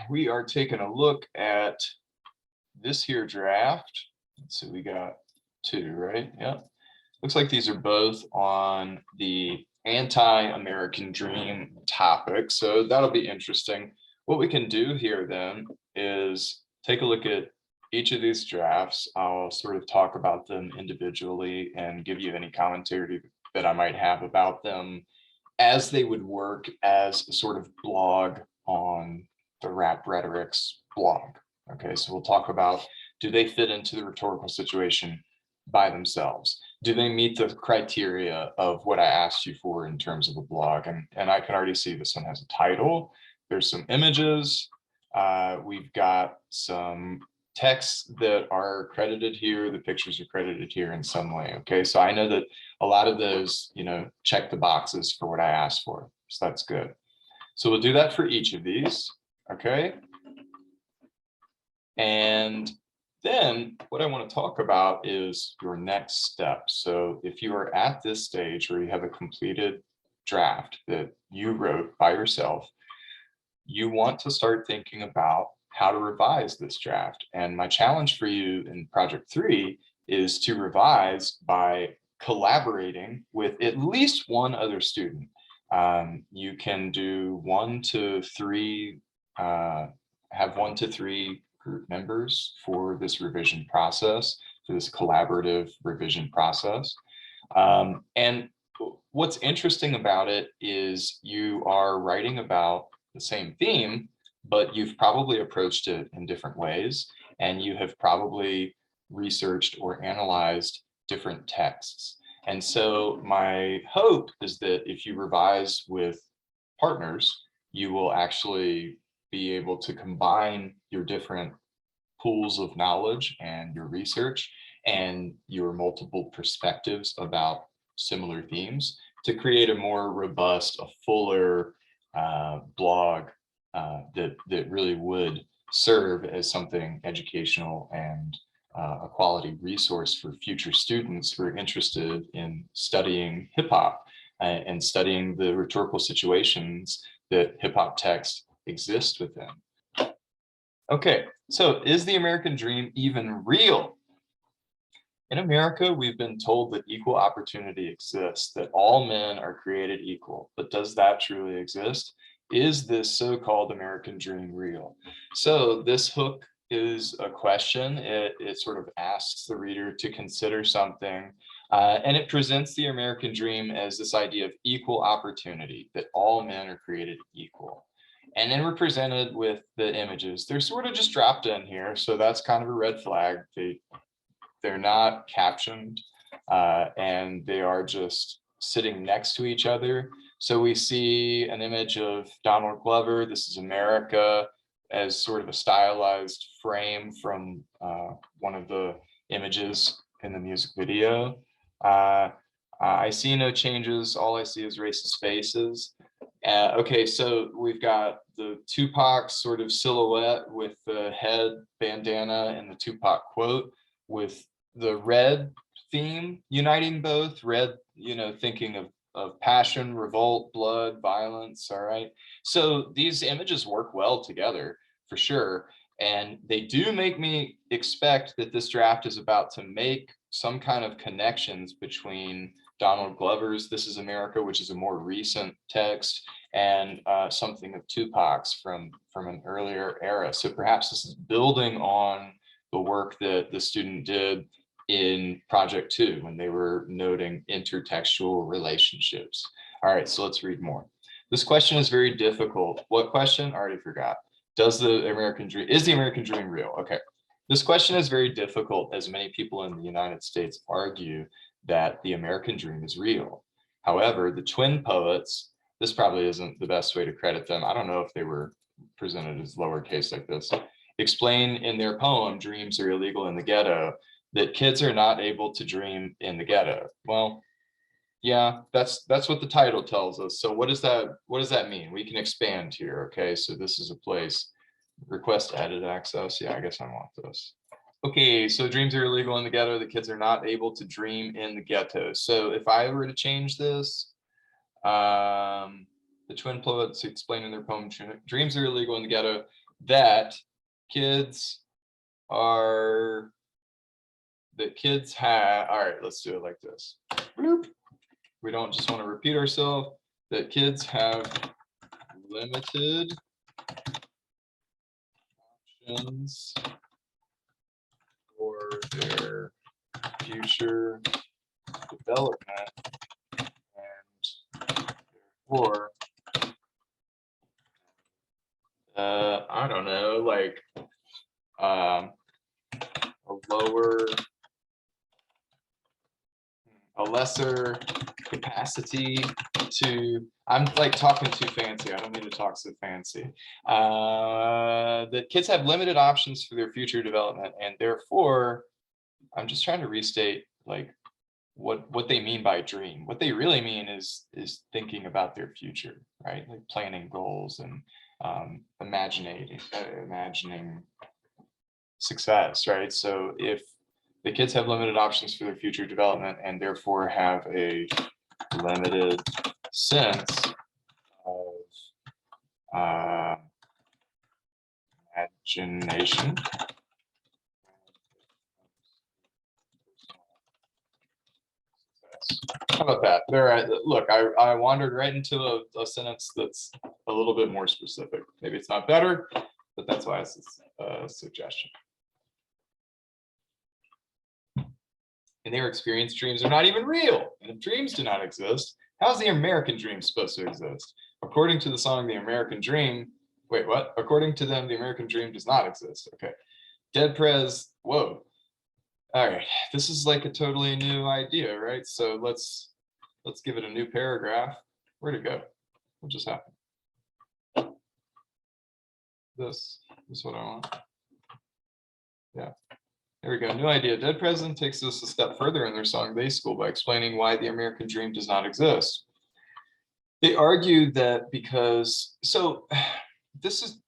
we are taking a look at this here draft. Let's see, we got two, right? Yeah. Looks like these are both on the anti-American dream topic. So that'll be interesting. What we can do here then is take a look at each of these drafts. I'll sort of talk about them individually and give you any commentary that I might have about them as they would work as a sort of blog on the Rap Rhetorics blog. Okay, so we'll talk about, do they fit into the rhetorical situation by themselves? Do they meet the criteria of what I asked you for in terms of a blog? And I can already see this one has a title. There's some images. We've got some texts that are credited here. The pictures are credited here in some way. Okay, so I know that a lot of those, check the boxes for what I asked for. So that's good. So we'll do that for each of these. Okay. And then what I want to talk about is your next step. So if you are at this stage where you have a completed draft that you wrote by yourself, you want to start thinking about how to revise this draft. And my challenge for you in project 3 is to revise by collaborating with at least one other student. You can do 1 to 3, have 1 to 3 group members for this revision process, for this collaborative revision process. And what's interesting about it is you are writing about the same theme, but you've probably approached it in different ways, and you have probably researched or analyzed different texts. And so my hope is that if you revise with partners, you will actually be able to combine your different pools of knowledge and your research and your multiple perspectives about similar themes to create a more robust, a fuller blog that really would serve as something educational and a quality resource for future students who are interested in studying hip hop and studying the rhetorical situations that hip hop texts exist within. Okay, so is the American dream even real? In America, we've been told that equal opportunity exists, that all men are created equal, but does that truly exist? Is this so-called American dream real? So this hook is a question. It sort of asks the reader to consider something, and it presents the American dream as this idea of equal opportunity, that all men are created equal. And then we're presented with the images. They're sort of just dropped in here, so that's kind of a red flag. They're not captioned, and they are just sitting next to each other. So we see an image of Donald Glover, "This is America," as sort of a stylized frame from one of the images in the music video. I see no changes. All I see is racist faces. Okay, so we've got the Tupac sort of silhouette with the head bandana and the Tupac quote, with the red theme uniting both. Red, thinking of passion, revolt, blood, violence. All right. So these images work well together for sure. And they do make me expect that this draft is about to make some kind of connections between Donald Glover's "This is America," which is a more recent text, and something of Tupac's from an earlier era. So perhaps this is building on the work that the student did in project 2 when they were noting intertextual relationships. All right, so let's read more. This question is very difficult. What question? I already forgot. Is the American dream real? Okay. This question is very difficult, as many people in the United States argue that the American dream is real. However, the twin poets, this probably isn't the best way to credit them. I don't know if they were presented as lowercase like this, explain in their poem, "Dreams Are Illegal in the Ghetto," that kids are not able to dream in the ghetto. Well, yeah, that's what the title tells us. So what does that mean? We can expand here. Okay, so this is a place, request edit access. Yeah, I guess I want this. Okay, so dreams are illegal in the ghetto. The kids are not able to dream in the ghetto. So if I were to change this, the twin poets explain in their poem, "Dreams are illegal in the ghetto." that kids are, have, all right, let's do it like this. Bloop. We don't just want to repeat ourselves, that kids have limited options for their future development, and therefore, I don't know, like a lesser capacity to, I'm like talking too fancy. I don't mean to talk so fancy. That kids have limited options for their future development, and therefore, I'm just trying to restate like what they mean by dream. What they really mean is thinking about their future, right? Like planning goals and imagining success, right? So if the kids have limited options for their future development and therefore have a limited sense of imagination. How about that? There, look, I wandered right into a sentence that's a little bit more specific. Maybe it's not better, but that's why it's a suggestion. In their experience, dreams are not even real. And if dreams do not exist, how's the American dream supposed to exist? According to the song, The American Dream, wait, what? According to them, the American dream does not exist. Okay. Dead Prez, whoa. All right, this is like a totally new idea, right? So let's give it a new paragraph. Where'd it go? What just happened? This is what I want. Yeah. There we go. New idea. Dead President takes this a step further in their song Day School by explaining why the American dream does not exist. They argue that because, so this,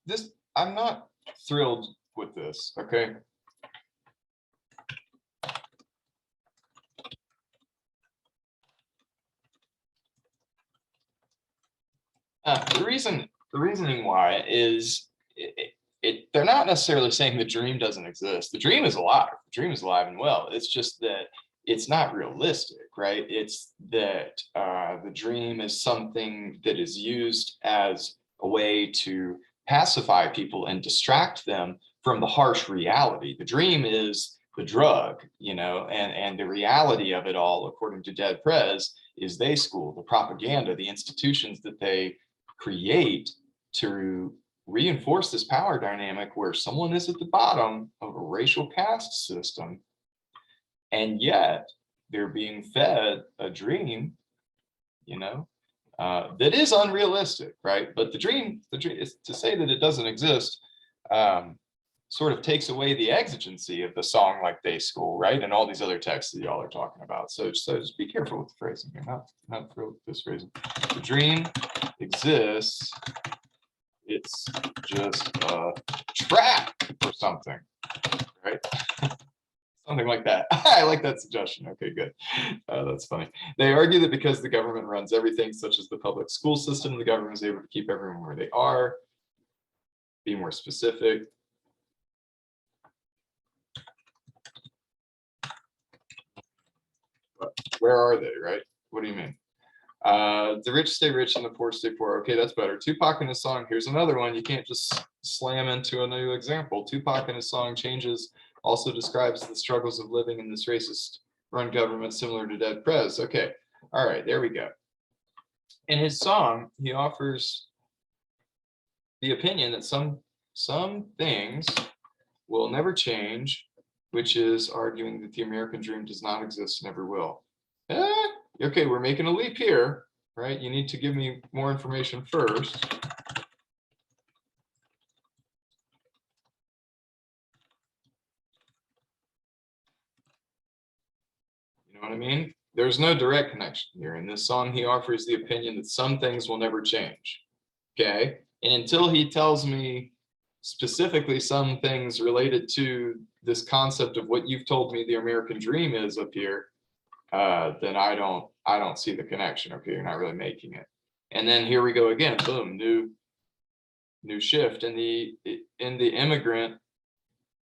I'm not thrilled with this, okay? The reasoning why is they're not necessarily saying the dream doesn't exist. The dream is alive. The dream is alive and well. It's just that it's not realistic, right? It's that the dream is something that is used as a way to pacify people and distract them from the harsh reality. The dream is the drug, you know, and the reality of it all, according to Dead Prez, is they school, the propaganda, the institutions that they create to reinforce this power dynamic where someone is at the bottom of a racial caste system, and yet they're being fed a dream, you know, that is unrealistic, right? But the dream is to say that it doesn't exist, sort of takes away the exigency of the song like Day School, right? And all these other texts that y'all are talking about. So just be careful with the phrasing here, not thrilled with this phrasing. The dream exists, it's just a trap or something, right? Something like that. I like that suggestion. Okay, good. That's funny. They argue that because the government runs everything, such as the public school system, the government is able to keep everyone where they are. Be more specific. Where are they, right? What do you mean? The rich stay rich and the poor stay poor. Okay, that's better. Tupac in his song, here's another one. You can't just slam into a new example. Tupac in his song Changes also describes the struggles of living in this racist run government similar to Dead Prez. Okay, all right, there we go. In his song, he offers the opinion that some things will never change, which is arguing that the American dream does not exist, never will. Okay, we're making a leap here, right? You need to give me more information first. You know what I mean? There's no direct connection here. In this song, he offers the opinion that some things will never change. Okay, and until he tells me specifically some things related to this concept of what you've told me the American dream is up here, then I don't see the connection. Okay, you're not really making it. And then here we go again. Boom, new shift. And in the immigrant,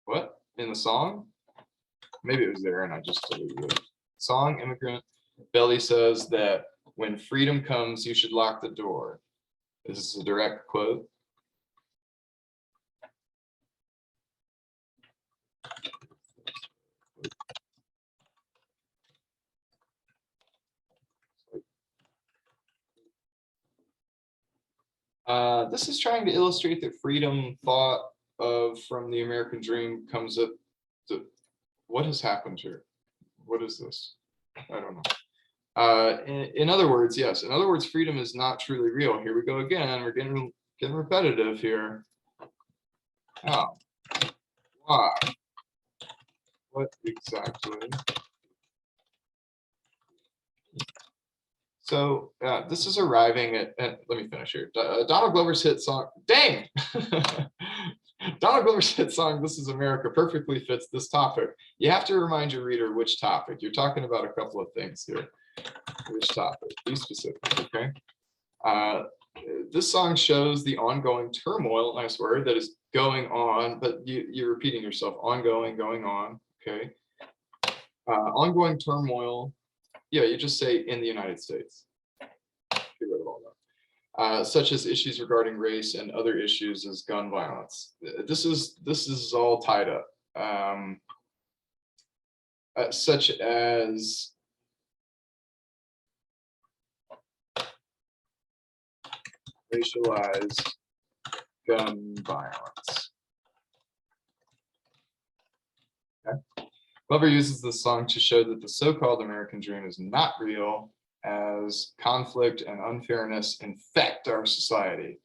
what? In the song? Maybe it was there and I just deleted it. Song, immigrant, Belly says that when freedom comes, you should lock the door. Is this a direct quote? This is trying to illustrate that freedom thought of from the American dream comes up to what has happened here? What is this? I don't know. In other words, yes. In other words, freedom is not truly real. Here we go again. We're getting repetitive here. How? Why? What exactly? So this is arriving at let me finish here. Donald Glover's hit song, dang! Donald Glover's hit song, This Is America, perfectly fits this topic. You have to remind your reader which topic. You're talking about a couple of things here. Which topic? Be specific, okay? This song shows the ongoing turmoil, nice word, that is going on, but you're repeating yourself, ongoing, going on, okay? Ongoing turmoil, yeah, you just say in the United States. Get rid of all that. Such as issues regarding race and other issues as gun violence. This is all tied up. Such as racialized gun violence. Okay. Glover uses this song to show that the so-called American dream is not real, as conflict and unfairness infect our society.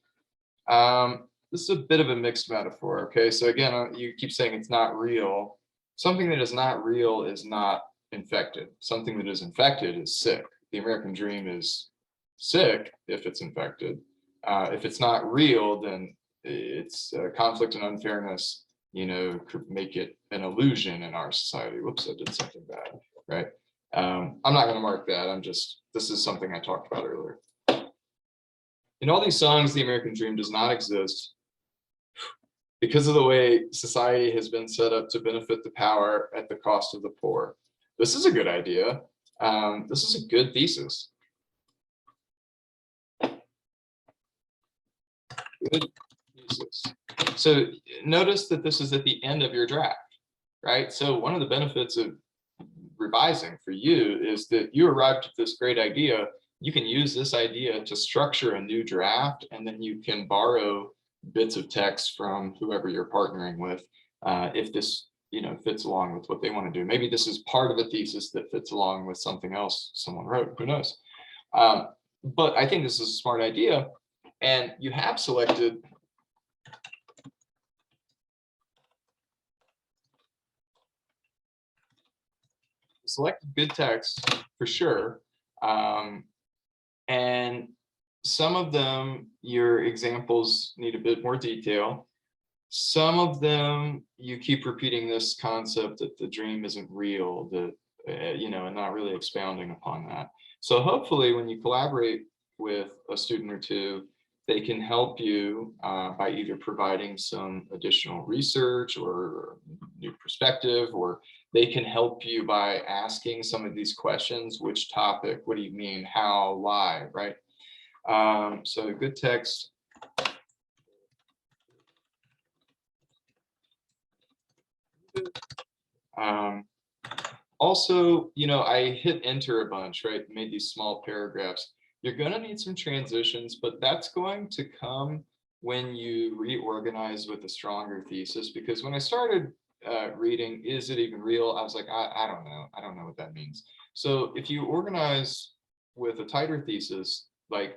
This is a bit of a mixed metaphor, okay? So again, you keep saying it's not real. Something that is not real is not infected. Something that is infected is sick. The American dream is sick if it's infected. If it's not real, then it's conflict and unfairness, you know, could make it an illusion in our society. Whoops, I did something bad, right? I'm not going to mark that. This is something I talked about earlier. In all these songs, the American dream does not exist because of the way society has been set up to benefit the power at the cost of the poor. This is a good idea. This is a good thesis. Good thesis. So notice that this is at the end of your draft, right? So one of the benefits of revising for you is that you arrived at this great idea. You can use this idea to structure a new draft, and then you can borrow bits of text from whoever you're partnering with if this fits along with what they want to do. Maybe this is part of a thesis that fits along with something else someone wrote, who knows. But I think this is a smart idea, and you have selected good text for sure. And some of them, your examples need a bit more detail. Some of them, you keep repeating this concept that the dream isn't real, that, and not really expounding upon that. So hopefully when you collaborate with a student or two, they can help you by either providing some additional research or new perspective, or they can help you by asking some of these questions. Which topic? What do you mean? How? Why? Right? So good text. Also, I hit enter a bunch, right? Made these small paragraphs. You're going to need some transitions, but that's going to come when you reorganize with a stronger thesis. Because when I started reading, is it even real? I was like, I don't know. I don't know what that means. So if you organize with a tighter thesis, like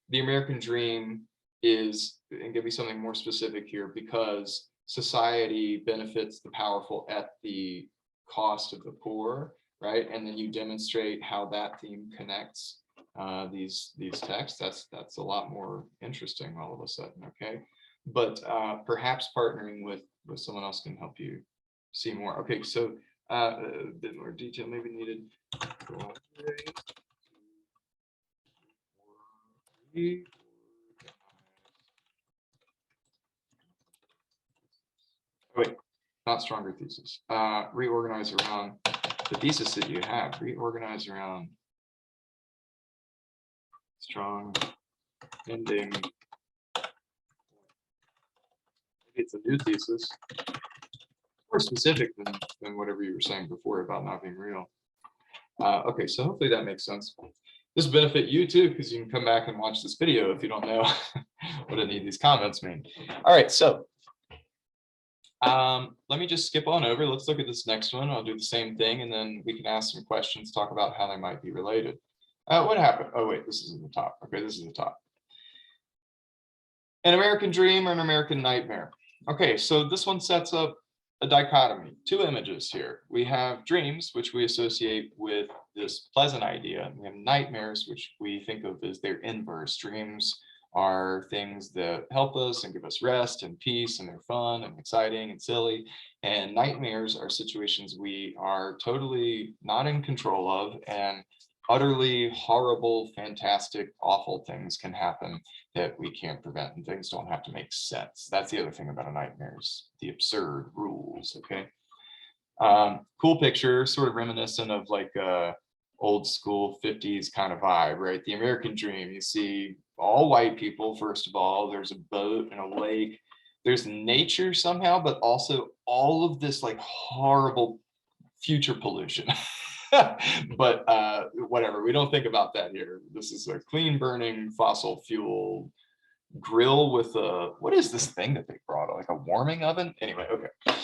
the American dream is, and give me something more specific here, because society benefits the powerful at the cost of the poor, right? And then you demonstrate how that theme connects these texts. That's a lot more interesting all of a sudden, okay? But perhaps partnering with someone else can help you see more. Okay, so a bit more detail maybe needed. Wait, not stronger thesis. Reorganize around the thesis that you have. Reorganize around strong ending. Maybe it's a new thesis, more specific than whatever you were saying before about not being real. Okay, so hopefully that makes sense. This will benefit you too, because you can come back and watch this video if you don't know what any of these comments mean. All right, so let me just skip on over. Let's look at this next one. I'll do the same thing, and then we can ask some questions, talk about how they might be related. What happened? Oh, wait, this is in the top. Okay, this is the top. An American dream or an American nightmare? Okay, so this one sets up a dichotomy, two images here. We have dreams, which we associate with this pleasant idea. We have nightmares, which we think of as their inverse. Dreams are things that help us and give us rest and peace, and they're fun and exciting and silly. And nightmares are situations we are totally not in control of, and utterly horrible, fantastic, awful things can happen that we can't prevent, and things don't have to make sense. That's the other thing about a nightmare, is the absurd rules. Okay. Cool picture, sort of reminiscent of like a old school 50s kind of vibe, right? The American dream. You see all white people, first of all. There's a boat and a lake. There's nature somehow, but also all of this like horrible future pollution. But whatever, we don't think about that here. This is a clean burning fossil fuel grill with a, what is this thing that they brought, like a warming oven? Anyway, okay.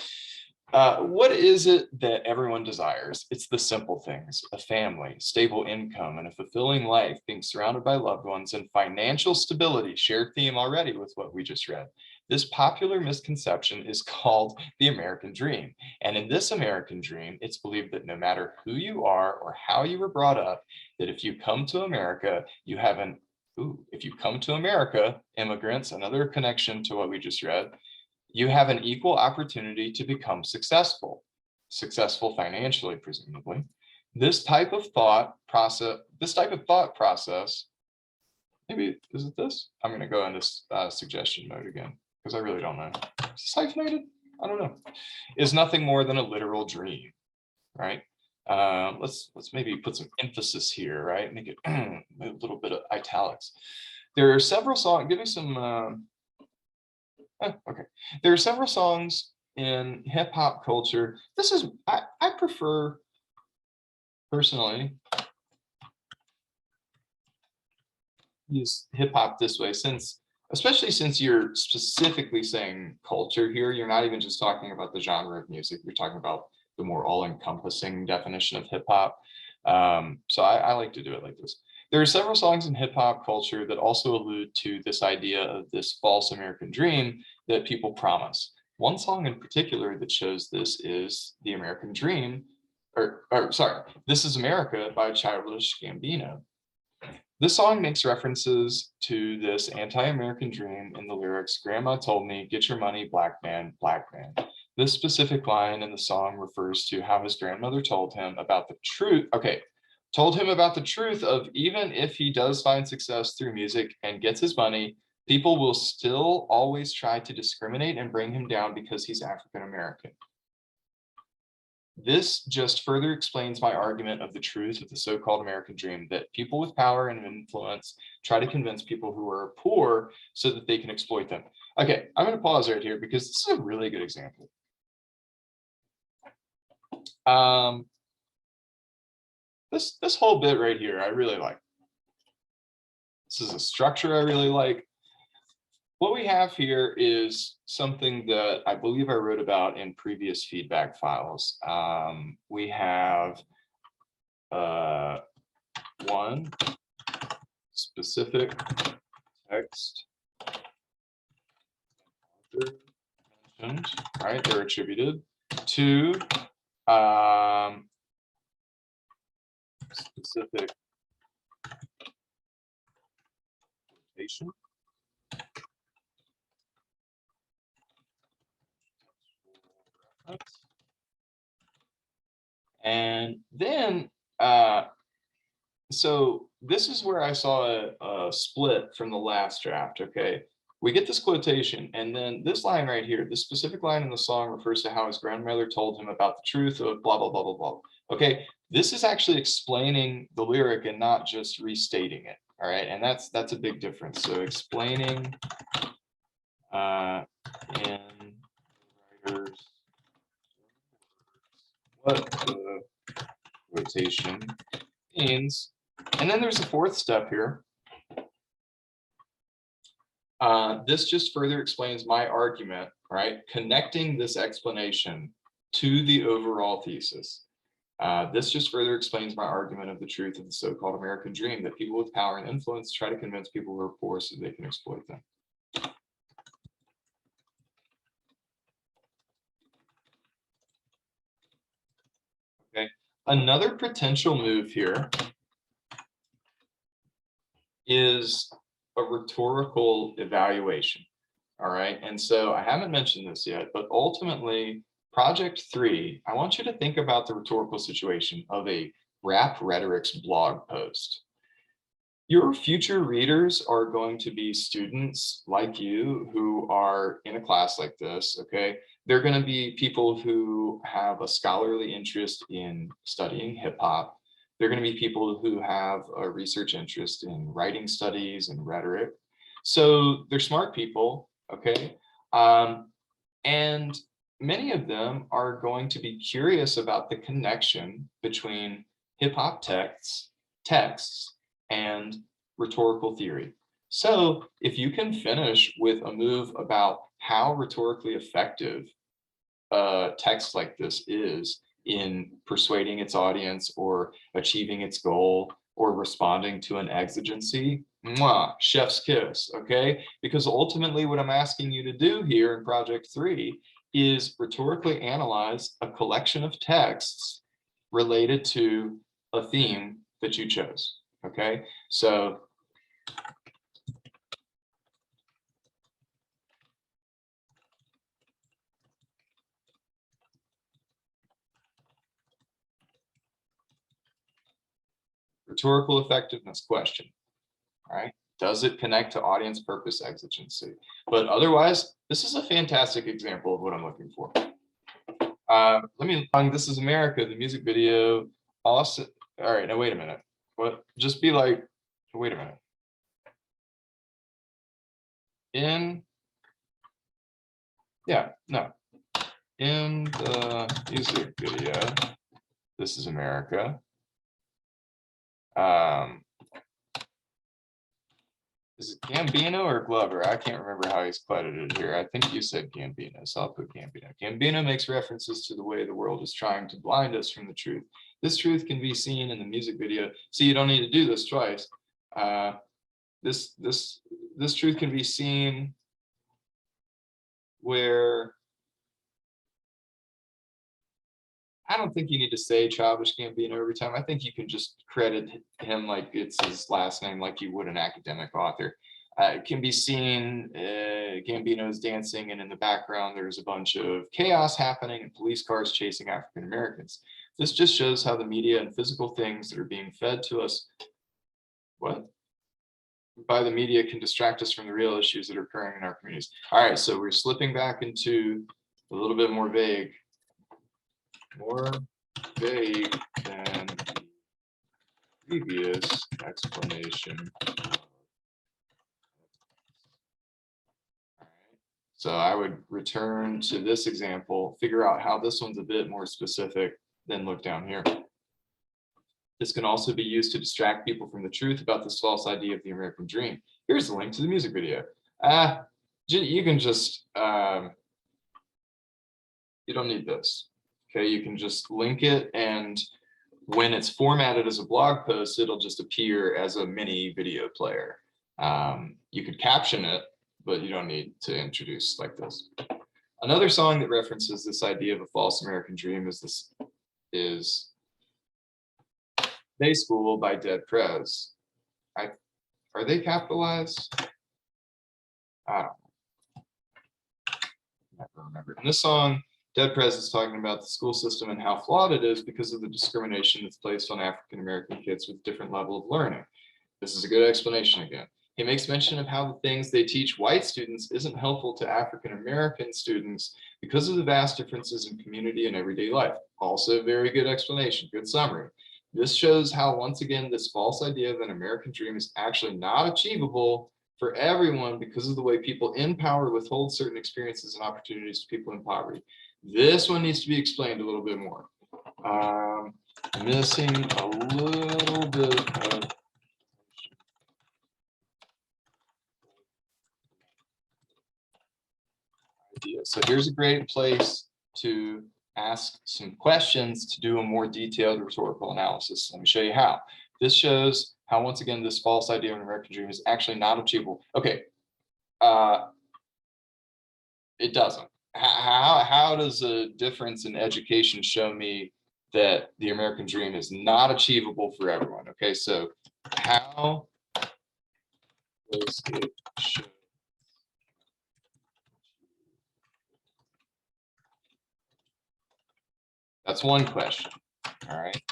What is it that everyone desires? It's the simple things: a family, stable income, and a fulfilling life, being surrounded by loved ones, and financial stability. Shared theme already with what we just read. This popular misconception is called the American dream. And in this American dream, it's believed that no matter who you are or how you were brought up, that if you come to America, you have an, if you come to America, immigrants, another connection to what we just read, you have an equal opportunity to become successful financially, presumably. This type of thought process, maybe, is it this? I'm going to go into suggestion mode again, because I really don't know. Is this hyphenated? I don't know. Is nothing more than a literal dream, right? Let's maybe put some emphasis here, right? Make it a little bit of italics. There are several songs. Give me some. Okay. There are several songs in hip hop culture. This is, I prefer personally use hip hop this way, especially since you're specifically saying culture here. You're not even just talking about the genre of music. You're talking about the more all-encompassing definition of hip hop. So I like to do it like this. There are several songs in hip hop culture that also allude to this idea of this false American dream that people promise. One song in particular that shows this is The American Dream, or sorry, This Is America by Childish Gambino. This song makes references to this anti-American dream in the lyrics, "Grandma told me, get your money, black man, black man." This specific line in the song refers to how his grandmother told him about the truth. Okay, told him about the truth of, even if he does find success through music and gets his money, people will still always try to discriminate and bring him down because he's African American. This just further explains my argument of the truth of the so-called American dream, that people with power and influence try to convince people who are poor so that they can exploit them. Okay, I'm going to pause right here because this is a really good example. This whole bit right here, I really like. This is a structure I really like. What we have here is something that I believe I wrote about in previous feedback files. We have one specific text mentioned, right? They're attributed. Two, specific quotation. And then, so this is where I saw a split from the last draft. Okay, we get this quotation, and then this line right here, this specific line in the song refers to how his grandmother told him about the truth of blah, blah, blah, blah, blah. Okay, this is actually explaining the lyric and not just restating it. All right, and that's a big difference. So explaining in writer's what the quotation means. And then there's a fourth step here. This just further explains my argument, right? Connecting this explanation to the overall thesis. This just further explains my argument of the truth of the so-called American dream, that people with power and influence try to convince people who are poor so they can exploit them. Okay, another potential move here is a rhetorical evaluation. All right, and so I haven't mentioned this yet, but ultimately, project 3, I want you to think about the rhetorical situation of a Rap Rhetorics blog post. Your future readers are going to be students like you who are in a class like this, okay? They're going to be people who have a scholarly interest in studying hip hop. They're going to be people who have a research interest in writing studies and rhetoric. So they're smart people, okay? And many of them are going to be curious about the connection between hip hop texts, and rhetorical theory. So if you can finish with a move about how rhetorically effective a text like this is in persuading its audience or achieving its goal or responding to an exigency, mwah, chef's kiss, okay? Because ultimately what I'm asking you to do here in project 3 is rhetorically analyze a collection of texts related to a theme that you chose. Okay, so rhetorical effectiveness question. All right, does it connect to audience purpose exigency? But otherwise, this is a fantastic example of what I'm looking for. This is America, the music video. Also, all right, now wait a minute. What? Just be like, wait a minute. In the music video, this is America. Is it Gambino or Glover? I can't remember how he's credited here. I think you said Gambino, so I'll put Gambino. Gambino makes references to the way the world is trying to blind us from the truth. This truth can be seen in the music video. See, you don't need to do this twice. This truth can be seen where I don't think you need to say Childish Gambino every time. I think you can just credit him like it's his last name, like you would an academic author. It can be seen Gambino's dancing, and in the background, there's a bunch of chaos happening and police cars chasing African Americans. This just shows how the media and physical things that are being fed to us, by the media can distract us from the real issues that are occurring in our communities. All right, so we're slipping back into a little bit more vague than the previous explanation. So I would return to this example, figure out how this one's a bit more specific, then look down here. This can also be used to distract people from the truth about this false idea of the American dream. Here's the link to the music video. You can just, you don't need this. Okay, you can just link it, and when it's formatted as a blog post, it'll just appear as a mini video player. You could caption it, but you don't need to introduce like this. Another song that references this idea of a false American dream is Day School by Dead Prez. Are they capitalized? I don't know. Never remember. In this song, Dead Prez is talking about the school system and how flawed it is because of the discrimination that's placed on African American kids with different level of learning. This is a good explanation again. He makes mention of how the things they teach white students isn't helpful to African American students because of the vast differences in community and everyday life. Also, very good explanation, good summary. This shows how, once again, this false idea of an American dream is actually not achievable for everyone because of the way people in power withhold certain experiences and opportunities to people in poverty. This one needs to be explained a little bit more. Missing a little bit of idea. So here's a great place to ask some questions to do a more detailed rhetorical analysis. Let me show you how. This shows how, once again, this false idea of an American dream is actually not achievable. Okay, it doesn't. How does a difference in education show me that the American dream is not achievable for everyone? Okay, so how does it show? That's one question. All right.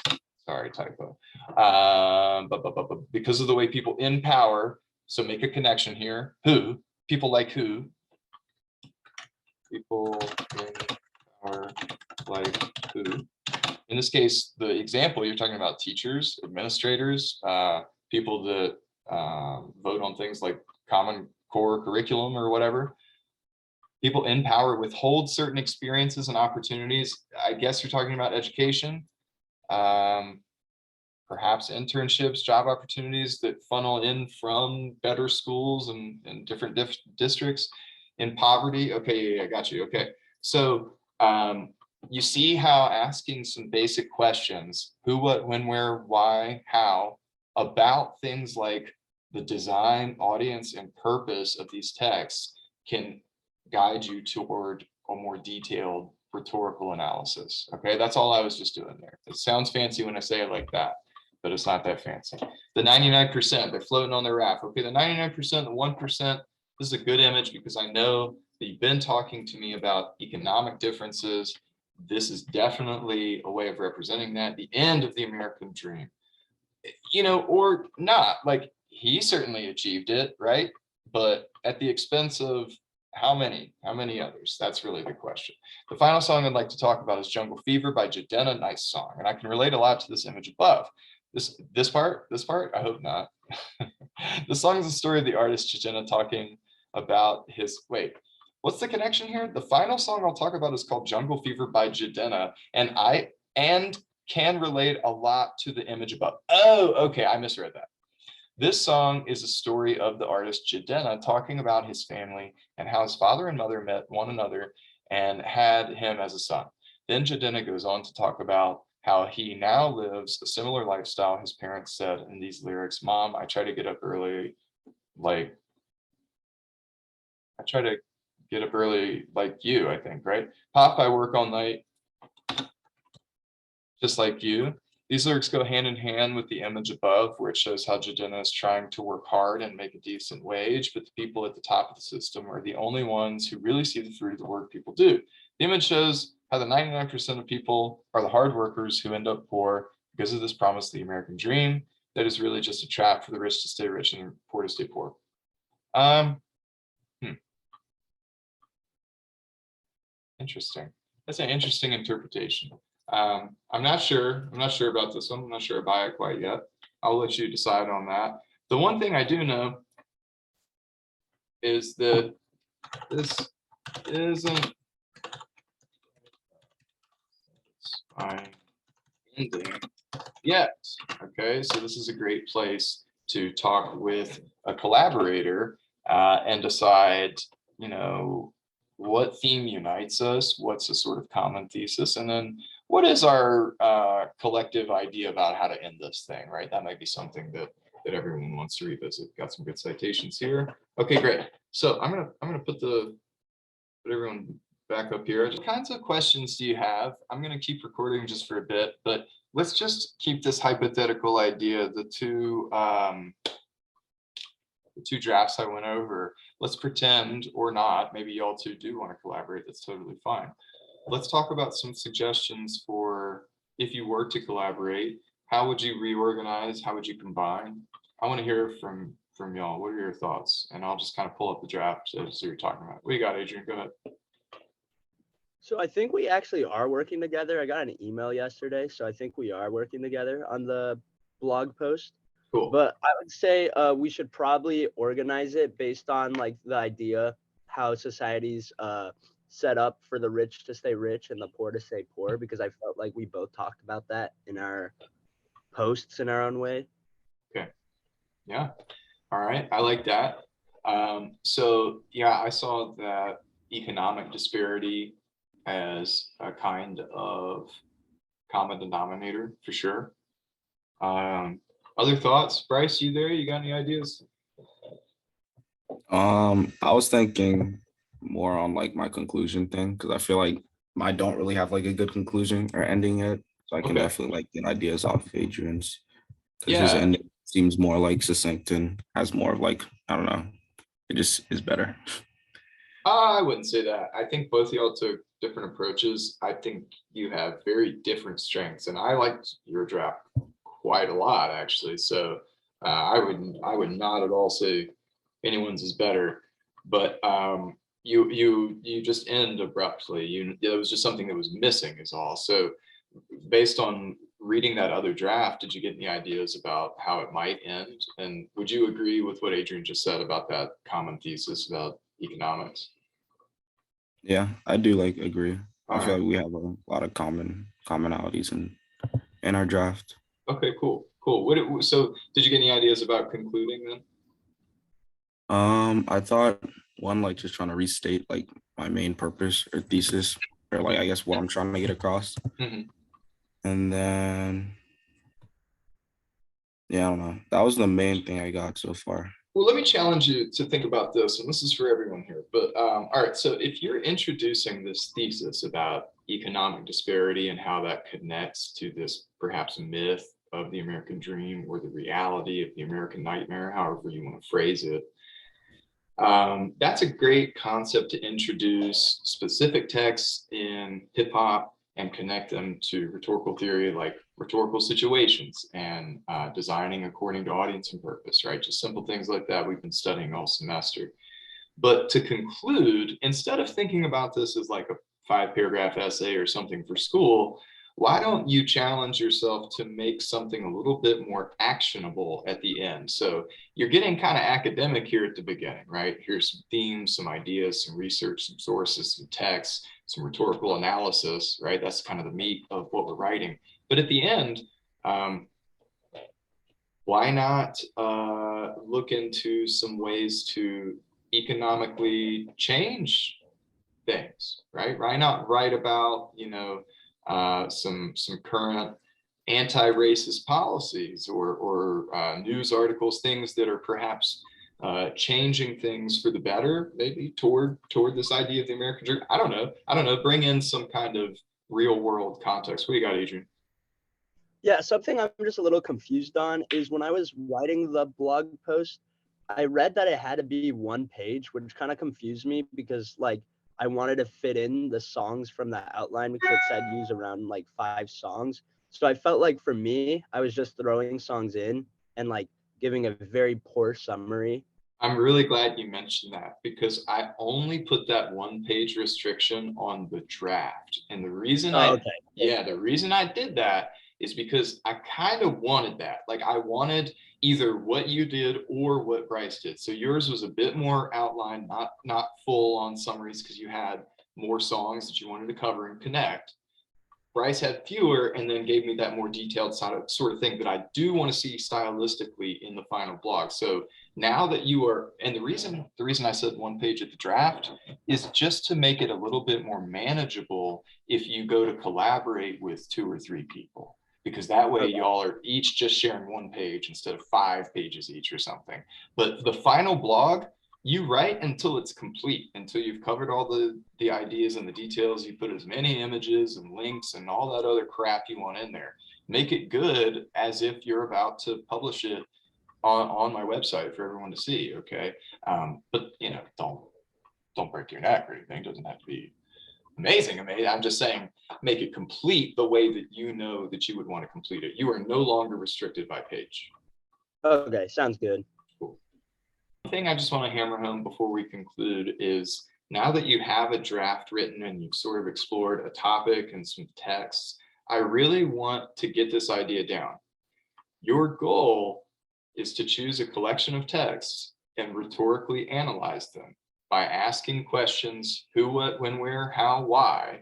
Sorry, typo. But because of the way people in power, so make a connection here. Who? People like who? People in power like who? In this case, the example, you're talking about teachers, administrators, people that vote on things like Common Core curriculum or whatever. People in power withhold certain experiences and opportunities. I guess you're talking about education. Perhaps internships, job opportunities that funnel in from better schools and different districts in poverty. Okay, yeah, I got you. Okay, so you see how asking some basic questions, who, what, when, where, why, how, about things like the design, audience, and purpose of these texts can guide you toward a more detailed rhetorical analysis. Okay, that's all I was just doing there. It sounds fancy when I say it like that, but it's not that fancy. The 99%, they're floating on their raft. Okay, the 99%, the 1%, this is a good image because I know that you've been talking to me about economic differences. This is definitely a way of representing that, the end of the American dream. You know, or not, like he certainly achieved it, right? But at the expense of how many others? That's really the question. The final song I'd like to talk about is Jungle Fever by Jadena. Nice song. And I can relate a lot to this image above. This part, I hope not. The song is the story of the artist Jadena talking about his, wait, what's the connection here? The final song I'll talk about is called Jungle Fever by Jadena. And can relate a lot to the image above. Oh, okay, I misread that. This song is a story of the artist Jadena talking about his family and how his father and mother met one another and had him as a son. Then Jadena goes on to talk about how he now lives a similar lifestyle. His parents said in these lyrics, "Mom, I try to get up early like you," I think, right? "Pop, I work all night just like you." These lyrics go hand in hand with the image above, where it shows how Jadena is trying to work hard and make a decent wage, but the people at the top of the system are the only ones who really see the fruit of the work people do. The image shows how the 99% of people are the hard workers who end up poor because of this promise of the American dream that is really just a trap for the rich to stay rich and poor to stay poor. Interesting. That's an interesting interpretation. I'm not sure about this one. I'm not sure I buy it quite yet. I'll let you decide on that. The one thing I do know is that this isn't ending yet. Okay, so this is a great place to talk with a collaborator and decide, you know, what theme unites us, what's a sort of common thesis, and then what is our collective idea about how to end this thing, right? That might be something that everyone wants to revisit. Got some good citations here. Okay, great. So I'm gonna put everyone back up here. What kinds of questions do you have? I'm gonna keep recording just for a bit, but let's just keep this hypothetical idea, the two drafts I went over. Let's pretend, or not, maybe y'all two do want to collaborate. That's totally fine. Let's talk about some suggestions for if you were to collaborate. How would you reorganize? How would you combine? I want to hear from from y'all. What are your thoughts? And I'll just kind of pull up the draft as you're talking about. What do you got, Adrian? Go ahead. So I think we actually are working together. I got an email yesterday, so I think we are working together on the blog post. Cool. But I would say we should probably organize it based on like the idea how society's set up for the rich to stay rich and the poor to stay poor, because I felt like we both talked about that in our posts in our own way. Okay. Yeah. All right. I like that. So yeah, I saw that economic disparity as a kind of common denominator for sure. Other thoughts, Bryce? You there? You got any ideas? I was thinking more on like my conclusion thing because I feel like I don't really have like a good conclusion or ending yet. So I can Okay. definitely like get ideas off Adrian's because his Yeah. ending seems more like succinct and has more of like, I don't know, it just is better. I wouldn't say that. I think both of y'all took different approaches. I think you have very different strengths, and I liked your draft quite a lot actually. So I would not at all say anyone's is better, but you just end abruptly. It was just something that was missing is all. So based on reading that other draft, did you get any ideas about how it might end? And would you agree with what Adrian just said about that common thesis about economics? Yeah, I do like agree. All I feel right. like we have a lot of commonalities in our draft. Okay, cool. Cool. So did you get any ideas about concluding then? I thought one like just trying to restate like my main purpose or thesis or like I guess what I'm trying to get across. Mhm. And then yeah, I don't know. That was the main thing I got so far. Well, let me challenge you to think about this, and this is for everyone here. But all right, so if you're introducing this thesis about economic disparity and how that connects to this perhaps myth of the American dream or the reality of the American nightmare, however you want to phrase it, that's a great concept to introduce specific texts in hip hop and connect them to rhetorical theory like rhetorical situations and designing according to audience and purpose, right? Just simple things like that we've been studying all semester. But to conclude, instead of thinking about this as like a 5 paragraph essay or something for school, why don't you challenge yourself to make something a little bit more actionable at the end? So you're getting kind of academic here at the beginning, right? Here's some themes, some ideas, some research, some sources, some texts, some rhetorical analysis, right? That's kind of the meat of what we're writing. But at the end, why not look into some ways to economically change things, right? Why not write about, some current anti-racist policies or news articles, things that are perhaps changing things for the better, maybe toward this idea of the American dream. I don't know. Bring in some kind of real world context. What do you got, Adrian? Yeah, something I'm just a little confused on is when I was writing the blog post, I read that it had to be 1 page, which kind of confused me because like I wanted to fit in the songs from the outline because it said use around like 5 songs. So I felt like for me, I was just throwing songs in and like giving a very poor summary. I'm really glad you mentioned that because I only put that 1 page restriction on the draft. And the reason the reason I did that is because I kind of wanted that. Like I wanted either what you did or what Bryce did. So yours was a bit more outlined, not full on summaries because you had more songs that you wanted to cover and connect. Bryce had fewer and then gave me that more detailed sort of thing that I do want to see stylistically in the final blog. So now that you are, and the reason I said 1 page at the draft is just to make it a little bit more manageable if you go to collaborate with 2 or 3 people, because that way y'all are each just sharing 1 page instead of 5 pages each or something. But the final blog, you write until it's complete, until you've covered all the ideas and the details. You put as many images and links and all that other crap you want in there. Make it good as if you're about to publish it on my website for everyone to see. Okay. But don't break your neck or anything. It doesn't have to be amazing. I'm just saying, make it complete the way that you know that you would want to complete it. You are no longer restricted by page. Okay, sounds good. Cool. thing I just want to hammer home before we conclude is, now that you have a draft written and you've sort of explored a topic and some texts, I really want to get this idea down. Your goal is to choose a collection of texts and rhetorically analyze them by asking questions: who, what, when, where, how, why,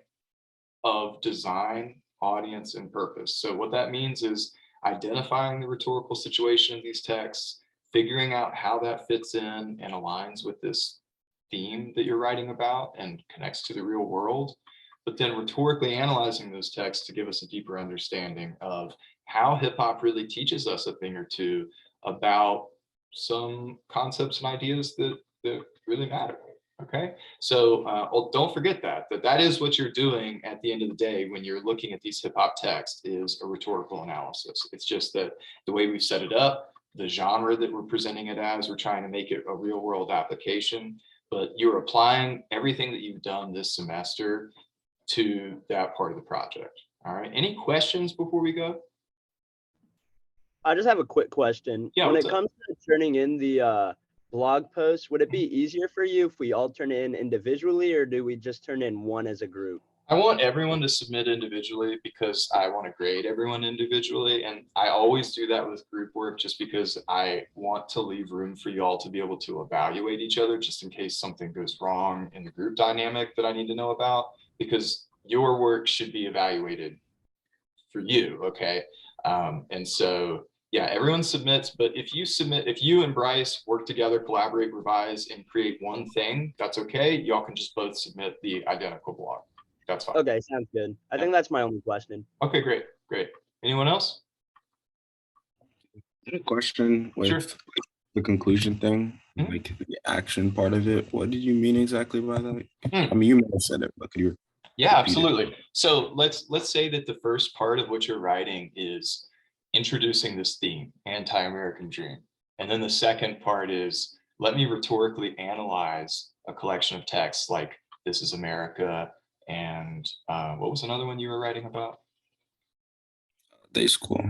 of design, audience, and purpose. So what that means is identifying the rhetorical situation of these texts, figuring out how that fits in and aligns with this theme that you're writing about and connects to the real world, but then rhetorically analyzing those texts to give us a deeper understanding of how hip hop really teaches us a thing or two about some concepts and ideas that really matter. Okay, so don't forget that is what you're doing at the end of the day when you're looking at these hip hop texts, is a rhetorical analysis. It's just that the way we've set it up, the genre that we're presenting it as, we're trying to make it a real world application, but you're applying everything that you've done this semester to that part of the project. All right, any questions before we go? I just have a quick question. Yeah, when what's it up? comes to turning in the blog post, would it be easier for you if we all turn it in individually, or do we just turn in one as a group? I want everyone to submit individually because I want to grade everyone individually. And I always do that with group work just because I want to leave room for you all to be able to evaluate each other just in case something goes wrong in the group dynamic that I need to know about, because your work should be evaluated for you. Okay. And so, yeah, everyone submits, but if you and Bryce work together, collaborate, revise, and create one thing, that's okay. Y'all can just both submit the identical blog. That's fine. Okay, sounds good. I think that's my only question. Okay, great. Anyone else? I had a question with Sure. the conclusion thing, Mhm. like the action part of it. What did you mean exactly by that? Hmm. I mean, you may have said it, but could you Yeah, repeat it? absolutely. So let's say that the first part of what you're writing is introducing this theme, anti-American dream. And then the second part is, let me rhetorically analyze a collection of texts like This is America and what was another one you were writing about? Day school.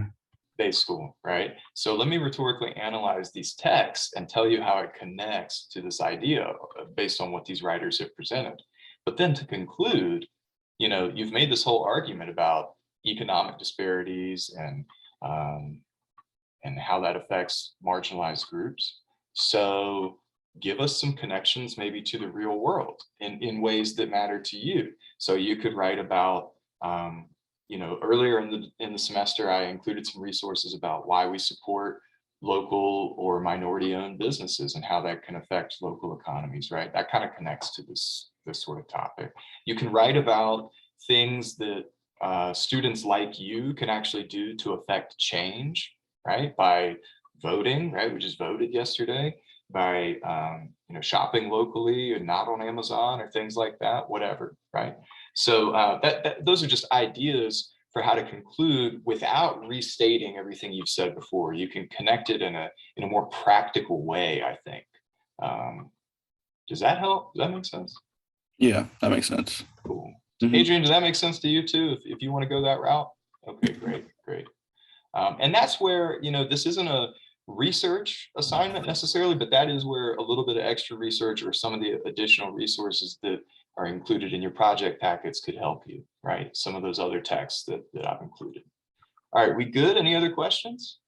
Day school, right? So let me rhetorically analyze these texts and tell you how it connects to this idea based on what these writers have presented. But then to conclude, you've made this whole argument about economic disparities and how that affects marginalized groups. So give us some connections maybe to the real world in ways that matter to you. So you could write about, earlier in the semester, I included some resources about why we support local or minority owned businesses and how that can affect local economies, right? That kind of connects to this sort of topic. You can write about things that students like you can actually do to affect change, right? By voting, right? We just voted yesterday. By shopping locally and not on Amazon or things like that, whatever, right? So those are just ideas for how to conclude without restating everything you've said before. You can connect it in a more practical way, I think. Does that help? Does that make sense? Yeah, that makes sense. Cool. Mhm. Adrian, does that make sense to you too? If you want to go that route? Okay, great. And that's where, this isn't a research assignment necessarily, but that is where a little bit of extra research or some of the additional resources that are included in your project packets could help you, right? Some of those other texts that I've included. All right, we good? Any other questions?